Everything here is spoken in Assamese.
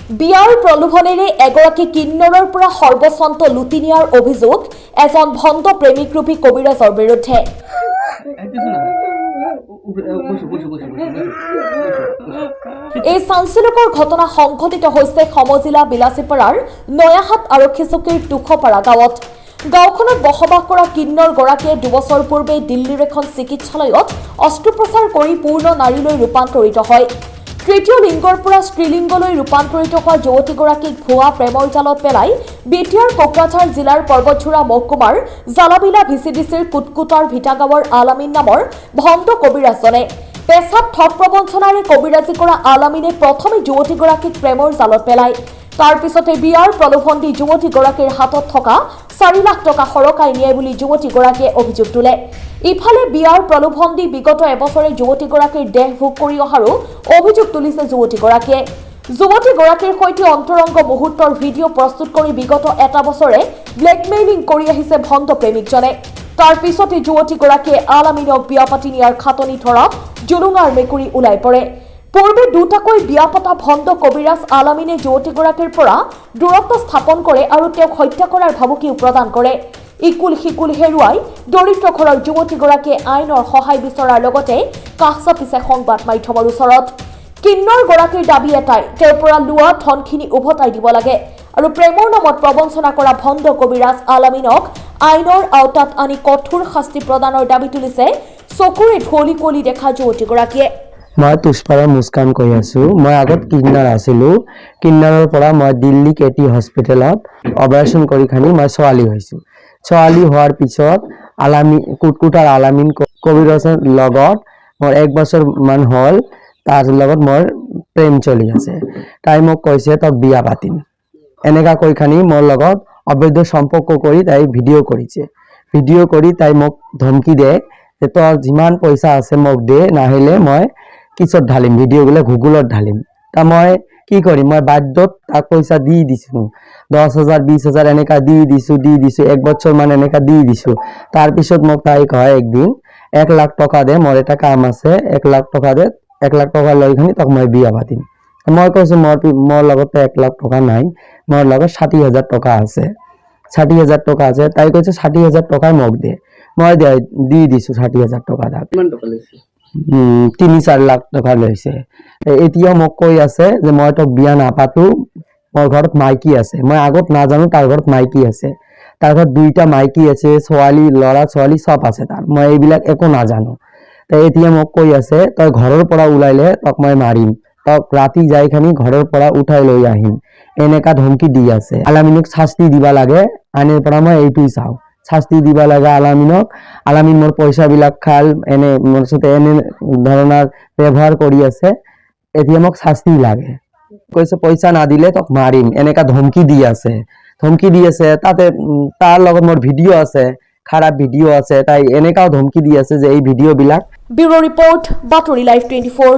বিয়াৰ প্ৰলোভনেৰে এগৰাকী কিন্নৰৰ পৰা সৰ্বস্বন্ত লুটি নিয়াৰ অভিযোগ এজন ভণ্ড প্ৰেমিকৰূপী কবিৰাজৰ বিৰুদ্ধে। এই চাঞ্চল্যকৰ ঘটনা সংঘটিত হৈছে সমজিলা বিলাসীপাৰাৰ নয়াহাট আৰক্ষী চকীৰ টুখপাৰা গাঁৱত। গাঁওখনত বসবাস কৰা কিন্নৰগৰাকীয়ে 2 বছৰ পূৰ্বে দিল্লীৰ এখন চিকিৎসালয়ত অস্ত্ৰোপচাৰ কৰি পূৰ্ণ নাৰীলৈ ৰূপান্তৰিত হয়। তৃতীয় লিংগৰ পৰা স্ত্ৰীলিংগলৈ ৰূপান্তৰিত হোৱা যুৱতীগৰাকীক ভুৱা প্ৰেমৰ জালত পেলাই বিটিআৰ কোকৰাঝাৰ জিলাৰ পৰ্বতঝোৰা মহকুমাৰ জালাবিলা ভিচিডিচিৰ কুটকুটাৰ ভিটাগাঁৱৰ আলামিন নামৰ ভণ্ড কবিৰাজজনে পেছাত ঠগ প্ৰবঞ্চনাৰে কবিৰাজী কৰা আলামিনে প্ৰথমে যুৱতীগৰাকীক প্ৰেমৰ জালত পেলায়। তাৰ পিছতে বিয়াৰ প্ৰলোভন দি যুৱতীগৰাকীৰ হাতত থকা 4 লাখ টকা সৰকাই নিয়ে বুলি যুৱতীগৰাকীয়ে অভিযোগ তোলে। ইফালে বিয়াৰ প্ৰলোভন দি বিগত এবছৰে যুৱতীগৰাকীৰ দেহ ভোগ কৰি অহাৰো অভিযোগ তুলিছে যুৱতীগৰাকীয়ে। যুৱতীগৰাকীৰ সৈতে অন্তৰংগ মুহূৰ্তৰ ভিডিঅ' প্ৰস্তুত কৰি বিগত এটা বছৰে ব্লেকমেইলিং কৰি আহিছে ভণ্ড প্ৰেমিকজনে। তাৰ পিছতে যুৱতীগৰাকীয়ে আলামিনক বিয়া পাতি নিয়াৰ খাটনি ধৰাত জুলুঙাৰ মেকুৰী ওলাই পৰে। পূৰ্বে দুটাকৈ বিয়া পতা ভণ্ড কবিৰাজ আলামিনে যুৱতীগৰাকীৰ পৰা দূৰত্ব স্থাপন কৰে আৰু তেওঁক হত্যা কৰাৰ ভাবুকিও প্ৰদান কৰে। ইকুল সিকুল হেৰুৱাই দৰিদ্ৰ ঘৰৰ যুৱতীগৰাকীয়ে আইনৰ সহায় বিচৰাৰ লগতে কাষ চাপিছে সংবাদ মাধ্যমৰ ওচৰত। কিন্নৰগৰাকীৰ দাবী এটাই, তেওঁৰ পৰা লোৱা ধনখিনি উভতাই দিব লাগে আৰু প্ৰেমৰ নামত প্ৰবঞ্চনা কৰা ভণ্ড কবিৰাজ আলামিনক আইনৰ আওতাত আনি কঠোৰ শাস্তি প্ৰদানৰ দাবী তুলিছে চকুৰে ঢলি কলি দেখা যুৱতীগৰাকীয়ে। মই তুষপাৰা মুস্কান কৈ আছো। মই আগত কিন্নাৰ আছিলো। কিন্নাৰৰ পৰা মই দিল্লী কেটি হস্পিটেলত অপাৰেশ্যন কৰি খানি মই ছোৱালী হৈছো। ছোৱালী হোৱাৰ পিছত কুটকুটাৰ আলামিন কবিৰাজৰ লগত মোৰ 1 বছৰ মান হ'ল। তাৰ লগত মোৰ প্ৰেম চলি আছে। তাই মোক কৈছে তক বিয়া পাতিম, এনেকা কৈ খানি মোৰ লগত অবৈধ সম্পৰ্ক কৰি তাই ভিডিঅ' কৰিছে। ভিডিঅ' কৰি তাই মোক ধমকি দিয়ে যে তোৰ যিমান পইচা আছে মোক দে, নাহিলে মই কিছত ঢালিম, ভিডিঅ'গুলো গুগলত ঢালিম। তা মই কি কৰিম, মই বাধ্যত তাক পইচা দি দিছো। 10,000 20,000 এনেকা দি দিছো 1 বছৰ মান এনেকা দি দিছো। তাৰ পিছত মোক তাই কয় একদিন 1 লাখ টকা দে, মোৰ এটা কাম আছে, 1 লাখ টকা দে, 1 লাখ টকা লৈ খানি তাক মই বিয়া পাতিম। মই কৈছো মোৰ লগত 1 লাখ টকা নাই, মোৰ লগত 60,000 টকা আছে। 60,000 টকা আছে। তাই কৈছে 60,000 টকা মোক দে। মই দি দিছো 60,000 টকা তাক। 3-4 লাখ টকা লৈছে। এতিয়া মোক কৈ আছে যে মই তোক বিয়া নাপাতো, মোৰ ঘৰত মাইকী আছে। মই আগত নাজানো তাৰ ঘৰত মাইকী আছে। তাৰ ঘৰত 2টা মাইকী আছে, ছোৱালী ল'ৰা ছোৱালী সব আছে তাৰ। মই এইবিলাক একো নাজানো। এতিয়া মোক কৈ আছে তই ঘৰৰ পৰা ওলাইলে তোক মই মাৰিম, তোক ৰাতি যাই খানি ঘৰৰ পৰা উঠাই লৈ আহিম, এনেকা ধমকি দি আছে। আলামিনক শাস্তি দিবা লাগে, আইনৰ পৰা মই এইটোই চাওঁ। শাস্তি দিবা লাগে আলামিনক। আলামিন মোৰ পইচাবিলাক খাল, এনে মোৰ সাথে এনে ধৰণৰ ব্যৱহাৰ কৰি আছে। এতিয়া মোক শাস্তি লাগে। কৈছে পইচা না দিলে তোক মাৰিম, এনেকা ধমকি দি আছে। তাতে তাৰ লগত মোৰ ভিডিঅ' আছে, খারাপ ভিডিঅ' আছে। তাই এনেকাও ধমকি দি আছে যে এই ভিডিঅ'বিলাক। ব্যুৰো ৰিপৰ্ট, বাতৰি লাইভ 24।